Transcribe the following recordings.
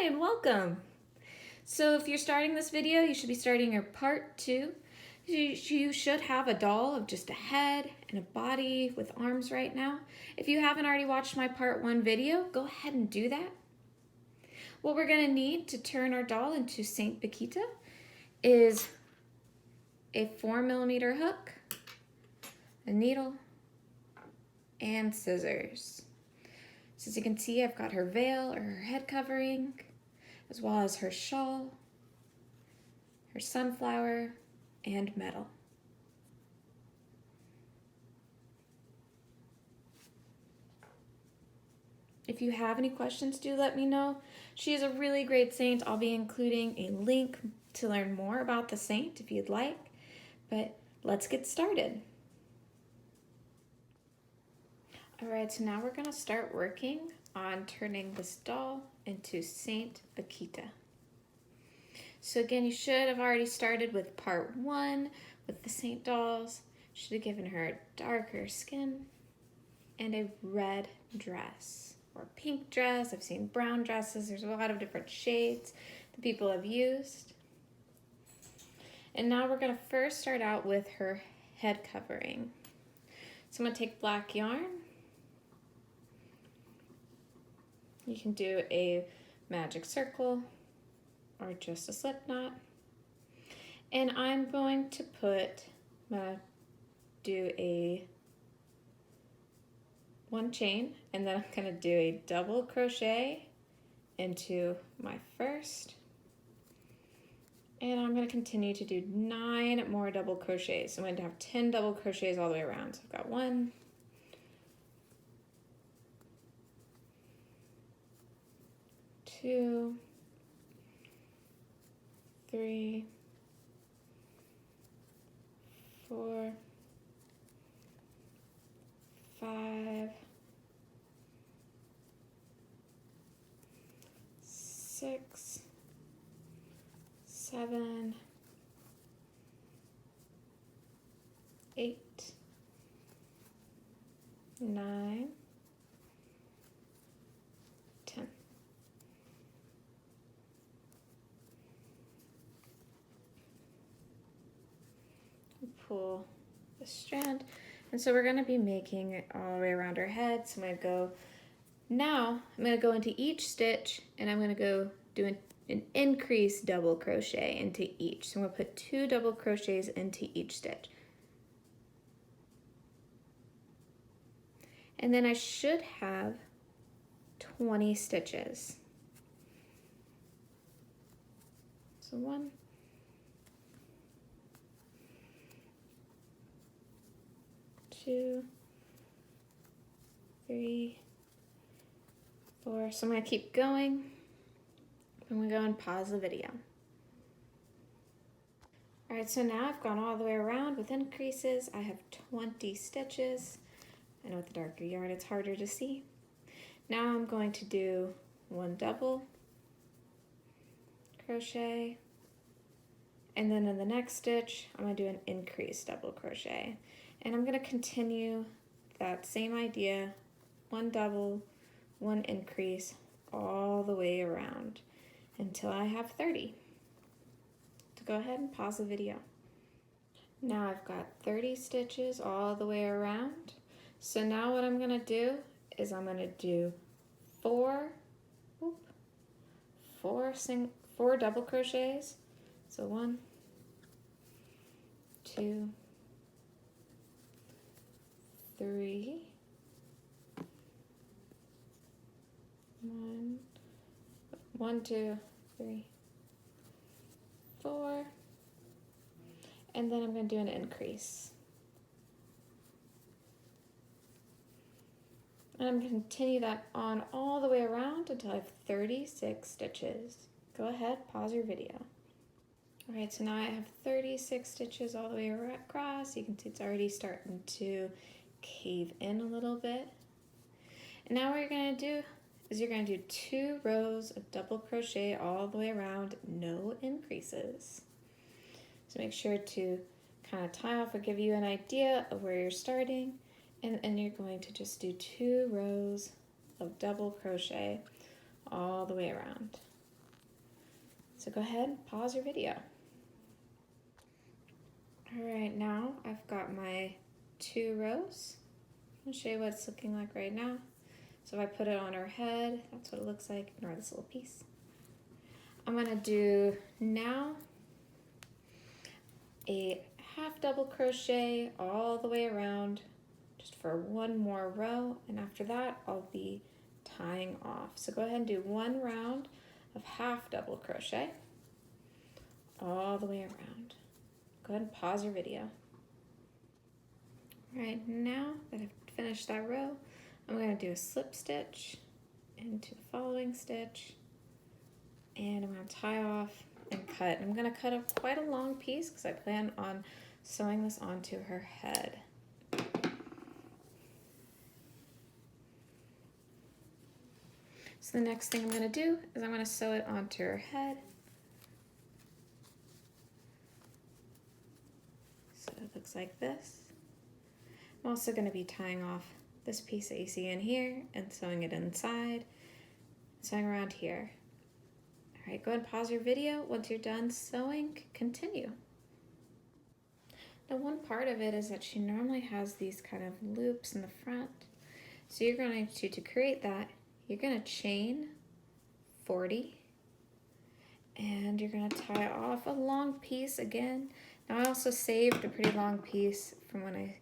Hi and welcome. So if you're starting this video, you should be starting your part 2. You should have a doll of just a head and a body with arms right now. If you haven't already watched my part 1 video, go ahead and do that. What we're going to need to turn our doll into St Bakhita is a 4mm hook, a needle, and scissors. So as you can see, I've got her veil or her head covering, as well as her shawl, her sunflower, and metal. If you have any questions, do let me know. She is a really great saint. I'll be including a link to learn more about the saint if you'd like, but let's get started. All right, so now we're gonna start working on turning this doll into St Bakhita. So again, you should have already started with part 1 with the saint dolls. Should have given her darker skin and a red dress or pink dress. I've seen brown dresses. There's a lot of different shades that people have used. And now we're gonna first start out with her head covering. So I'm gonna take black yarn. You can do a magic circle or just a slip knot. And I'm going to do a 1 chain, and then I'm gonna do a double crochet into my first. And I'm gonna continue to do 9 more double crochets. So I'm going to have 10 double crochets all the way around. So I've got 1, 2, 3, 4, 5, 6, 7, 8, 9, 10. Pull the strand, and so we're going to be making it all the way around her head. So I'm going to go into each stitch, and I'm going to go do an increase double crochet into each. So I'm going to put 2 double crochets into each stitch, and then I should have 20 stitches. So 1, 2, 3, 4. So I'm going to keep going. I'm going to go and pause the video. All right, so now I've gone all the way around with increases. I have 20 stitches. I know with the darker yarn it's harder to see. Now I'm going to do 1 double crochet, and then in the next stitch I'm going to do an increase double crochet. And I'm going to continue that same idea, 1 double, 1 increase, all the way around until I have 30. So go ahead and pause the video. Now I've got 30 stitches all the way around. So now what I'm going to do is I'm going to do 4 double crochets. So 1, 2, 3, 1, 2, 3, 4, and then I'm going to do an increase. And I'm going to continue that on all the way around until I have 36 stitches. Go ahead, pause your video. All right, so now I have 36 stitches all the way across. You can see it's already starting to cave in a little bit. And now what you're going to do is you're going to do 2 rows of double crochet all the way around, no increases. So make sure to kind of tie off or give you an idea of where you're starting, and you're going to just do 2 rows of double crochet all the way around. So go ahead and pause your video. All right, now I've got my 2 rows. I'll show you what it's looking like right now. So if I put it on her head, that's what it looks like. Ignore this little piece. I'm gonna do now a half double crochet all the way around just for 1 more row, and after that I'll be tying off. So go ahead and do 1 round of half double crochet all the way around. Go ahead and pause your video. All right, now that I've finished that row, I'm going to do a slip stitch into the following stitch, and I'm going to tie off and cut. I'm going to cut up quite a long piece because I plan on sewing this onto her head. So the next thing I'm going to do is I'm going to sew it onto her head. So it looks like this. I'm also going to be tying off this piece that you see in here and sewing it inside, sewing around here. All right, go ahead and pause your video. Once you're done sewing, continue. Now one part of it is that she normally has these kind of loops in the front. So you're going to create that, you're going to chain 40 and you're going to tie off a long piece again. Now I also saved a pretty long piece from when I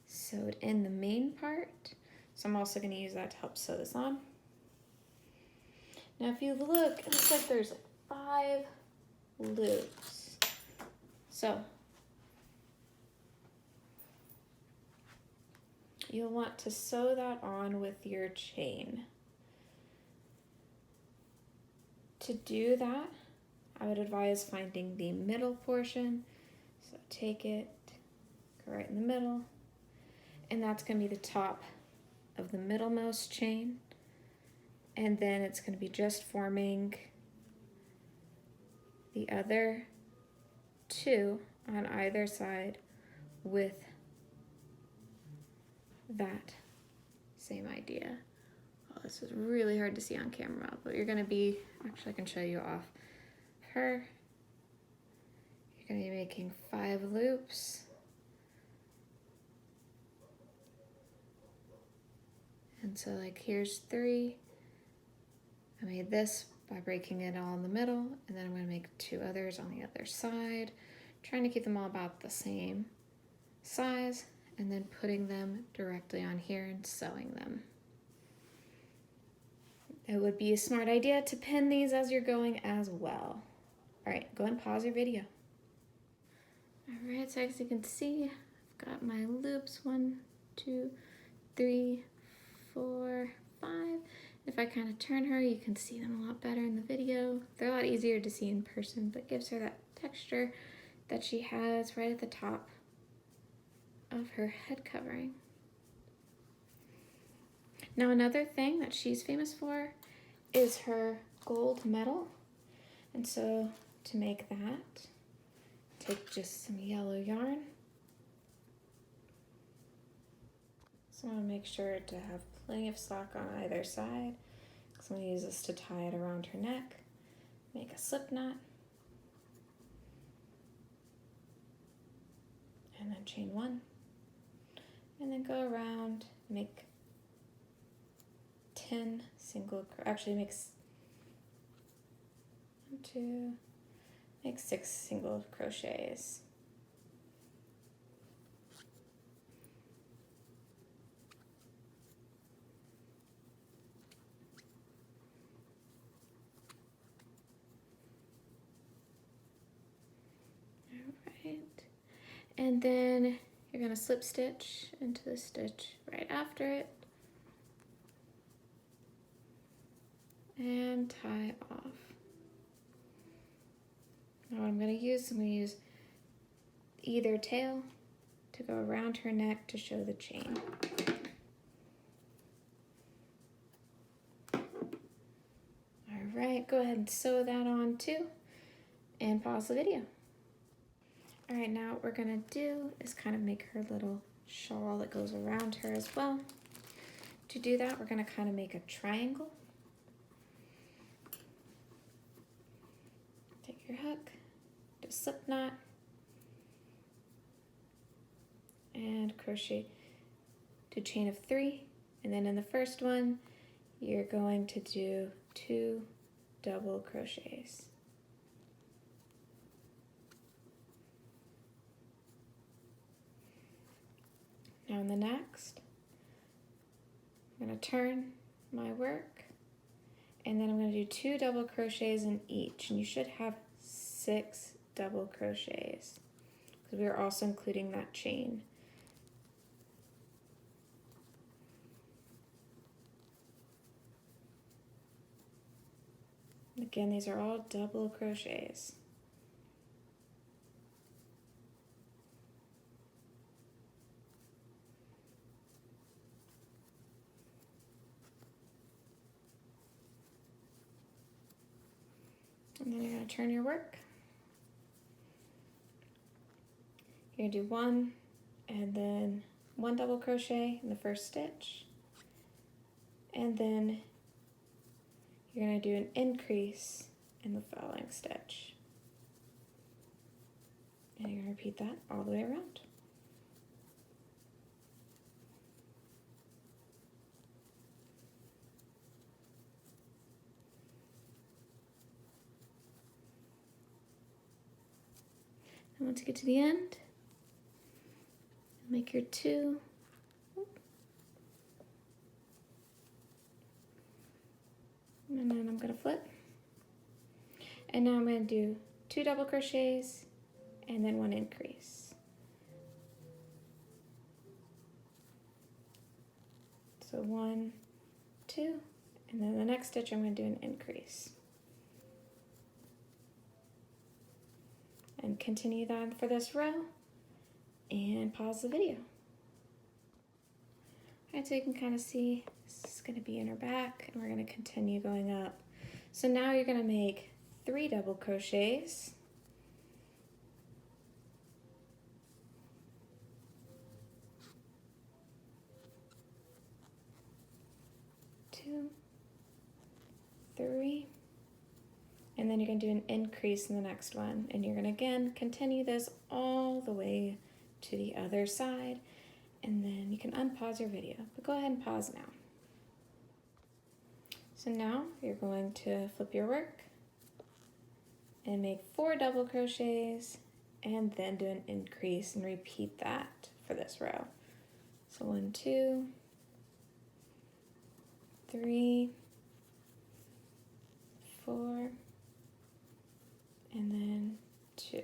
sewed in the main part, so I'm also going to use that to help sew this on. Now if you look, it looks like there's 5 loops. So you'll want to sew that on with your chain. To do that, I would advise finding the middle portion. So take it, go right in the middle, and that's going to be the top of the middlemost chain. And then it's going to be just forming the other 2 on either side with that same idea. Oh, this is really hard to see on camera, but you're going to be, actually I can show you off her. You're going to be making 5 loops. And so like here's 3. I made this by breaking it all in the middle, and then I'm going to make 2 others on the other side, trying to keep them all about the same size, and then putting them directly on here and sewing them. It would be a smart idea to pin these as you're going as well. All right, go ahead and pause your video. All right, so as you can see, I've got my loops 1, 2, 3, 4, 5. If I kind of turn her, you can see them a lot better in the video. They're a lot easier to see in person, but gives her that texture that she has right at the top of her head covering. Now another thing that she's famous for is her gold medal. And so to make that, take just some yellow yarn. So I want to make sure to have plenty of slack on either side. So I'm going to use this to tie it around her neck, make a slip knot, and then chain 1, and then go around, make 10 single, actually makes 1, 2, make 6 single crochets. And then you're going to slip stitch into the stitch right after it and tie off. Now what I'm going to use either tail to go around her neck to show the chain. All right, go ahead and sew that on too and pause the video. All right, now what we're gonna do is kind of make her little shawl that goes around her as well. To do that, we're gonna kind of make a triangle. your hook, do a slip knot, and crochet, do chain of 3, and then in the first one you're going to do 2 double crochets. Now in the next, I'm going to turn my work, and then I'm going to do 2 double crochets in each, and you should have 6 double crochets because we are also including that chain. Again, these are all double crochets. And then you're going to turn your work. You're going to do 1 and then 1 double crochet in the first stitch. And then you're going to do an increase in the following stitch. And you're going to repeat that all the way around. And once you get to the end, make your 2. And then I'm going to flip. And now I'm going to do 2 double crochets and then 1 increase. So 1, 2, and then the next stitch I'm going to do an increase. And continue that for this row and pause the video. Alright, so you can kind of see this is going to be in her back, and we're going to continue going up. So now you're going to make 3 double crochets. Two, 3, and then you're going to do an increase in the next one, and you're going to again continue this all the way to the other side, and then you can unpause your video, but go ahead and pause now. So now you're going to flip your work and make 4 double crochets and then do an increase and repeat that for this row. So 1, 2, 3, 4, and then 2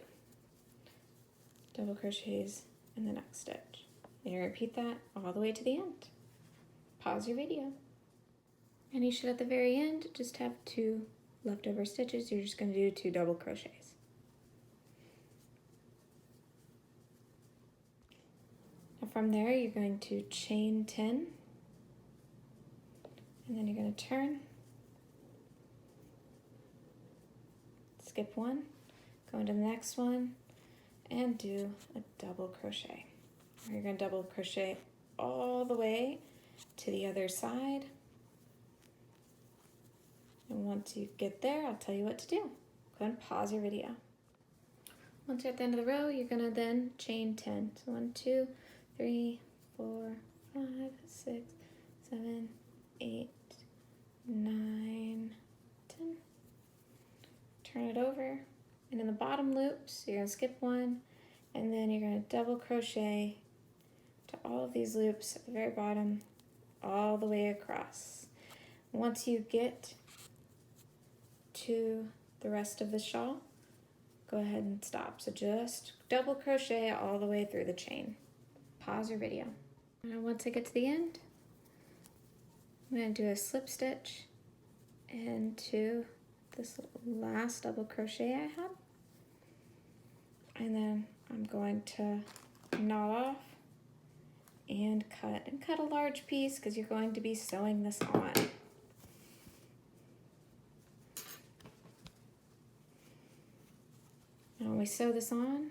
double crochets in the next stitch. And you repeat that all the way to the end. Pause your video. And you should at the very end just have 2 leftover stitches. You're just going to do 2 double crochets. Now from there you're going to chain 10, and then you're going to turn, skip 1, go into the next one, and do a double crochet. You're going to double crochet all the way to the other side. And once you get there, I'll tell you what to do. Go ahead and pause your video. Once you're at the end of the row, you're going to then chain 10. So 1, 2, 3, 4, 5, 6, 7, 8, 9, 10. Turn it over, and in the bottom loops, you're going to skip 1, and then you're going to double crochet to all of these loops at the very bottom, all the way across. Once you get to the rest of the shawl, go ahead and stop. So just double crochet all the way through the chain. Pause your video. And once I get to the end, I'm going to do a slip stitch into this last double crochet I had, and then I'm going to knot off and cut a large piece because you're going to be sewing this on. Now we sew this on,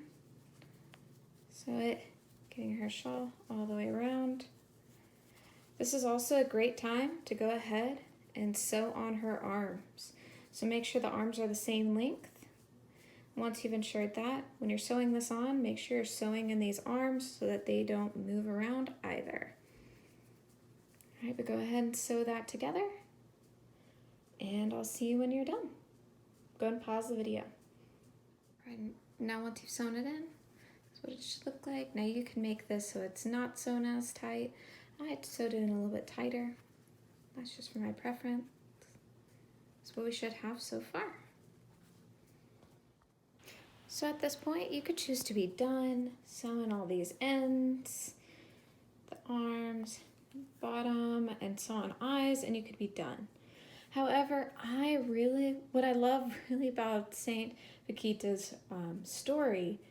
sew it, getting her shawl all the way around. This is also a great time to go ahead and sew on her arms. So make sure the arms are the same length. Once you've ensured that, when you're sewing this on, make sure you're sewing in these arms so that they don't move around either. All right, but go ahead and sew that together, and I'll see you when you're done. Go ahead and pause the video. All right, now once you've sewn it in, that's what it should look like. Now you can make this so it's not sewn as tight. I sewed it in a little bit tighter. That's just for my preference. That's what we should have so far. So at this point, you could choose to be done, sewing all these ends, the arms, bottom, and sew on eyes, and you could be done. However, what I love really about St Bakhita's story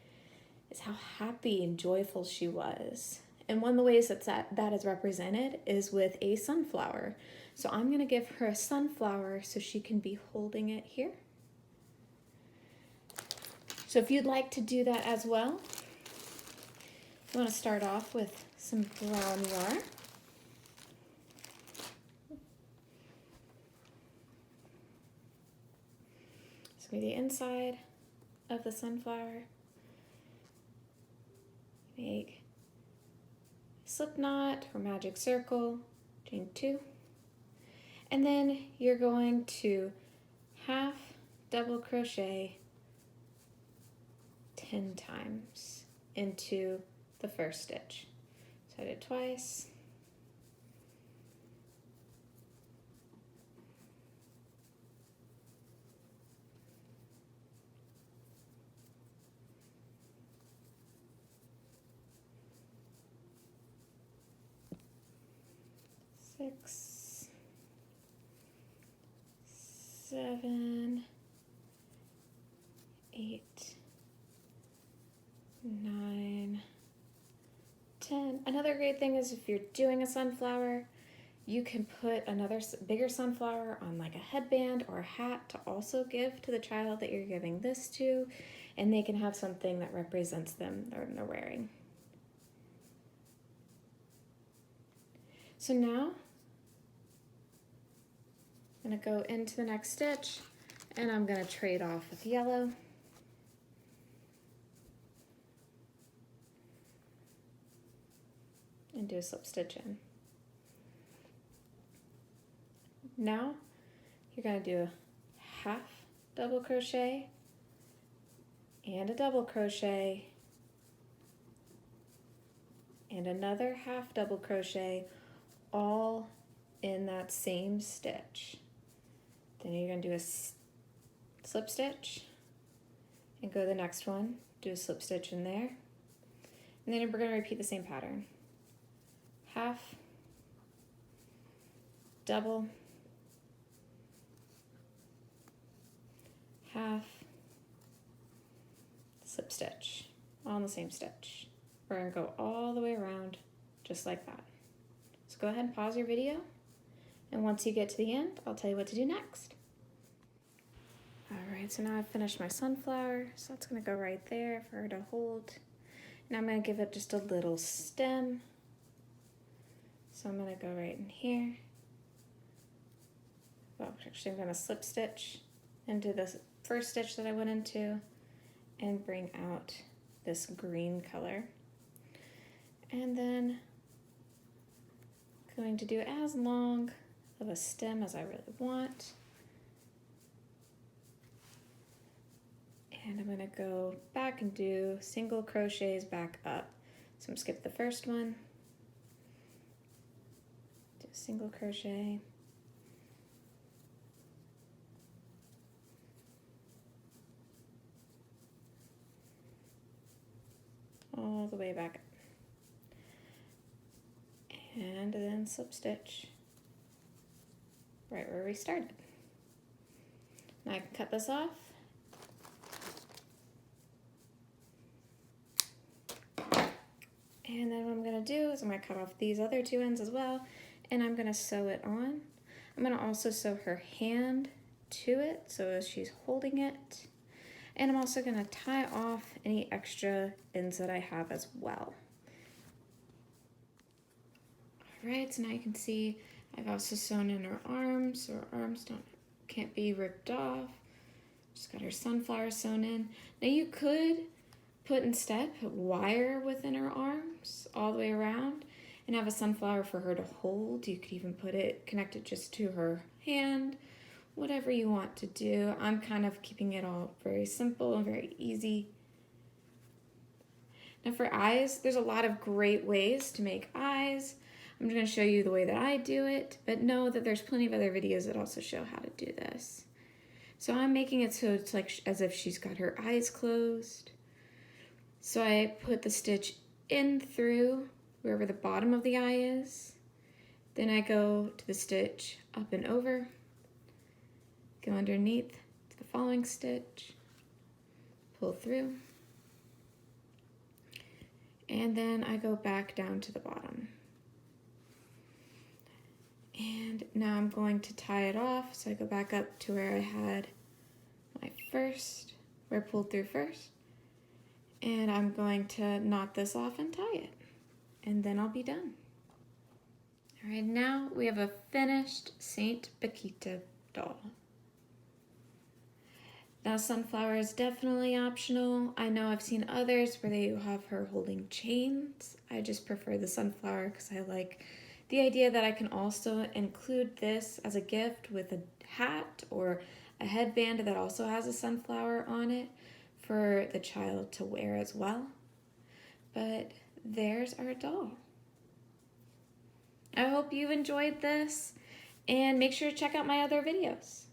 is how happy and joyful she was. And one of the ways that is represented is with a sunflower. So I'm going to give her a sunflower so she can be holding it here. So if you'd like to do that as well, you want to start off with some brown yarn. This will be the inside of the sunflower. Make a slip knot or magic circle, chain 2. And then you're going to half double crochet 10 times into the first stitch. So I did twice. Six, 7, 8, 9, 10. Another great thing is if you're doing a sunflower, you can put another bigger sunflower on like a headband or a hat to also give to the child that you're giving this to, and they can have something that represents them that they're wearing. So now I'm going to go into the next stitch, and I'm going to trade off with yellow. And do a slip stitch in. Now you're going to do a half double crochet and a double crochet and another half double crochet, all in that same stitch. Then you're going to do a slip stitch and go to the next one, do a slip stitch in there, and then we're going to repeat the same pattern. Half, double, half, slip stitch, all in the same stitch. We're going to go all the way around just like that. So go ahead and pause your video, and once you get to the end, I'll tell you what to do next. Alright, so now I've finished my sunflower, so that's going to go right there for her to hold. Now I'm going to give it just a little stem. So I'm going to go right in here. Well, actually I'm going to slip stitch into the first stitch that I went into and bring out this green color. And then I'm going to do as long of a stem as I really want. And I'm going to go back and do single crochets back up. So I'm going to skip the first one. Do a single crochet. All the way back up. And then slip stitch right where we started. Now I can cut this off. And then what I'm going to do is I'm going to cut off these other two ends as well, and I'm going to sew it on. I'm going to also sew her hand to it so as she's holding it. And I'm also going to tie off any extra ends that I have as well. Alright, so now you can see I've also sewn in her arms, so her arms can't be ripped off. She's got her sunflower sewn in. Now you could instead put wire within her arms all the way around and have a sunflower for her to hold. You could even connect it just to her hand, whatever you want to do. I'm kind of keeping it all very simple and very easy. Now for eyes, there's a lot of great ways to make eyes. I'm just going to show you the way that I do it, but know that there's plenty of other videos that also show how to do this. So I'm making it so it's like as if she's got her eyes closed. So I put the stitch in through wherever the bottom of the eye is. Then I go to the stitch up and over, go underneath to the following stitch, pull through, and then I go back down to the bottom. And now I'm going to tie it off, so I go back up to where I had my first, where I pulled through first, and I'm going to knot this off and tie it, and then I'll be done. All right, now we have a finished St Bakhita doll. Now sunflower is definitely optional. I know I've seen others where they have her holding chains. I just prefer the sunflower because I like the idea that I can also include this as a gift with a hat or a headband that also has a sunflower on it for the child to wear as well. But there's our doll. I hope you enjoyed this and make sure to check out my other videos.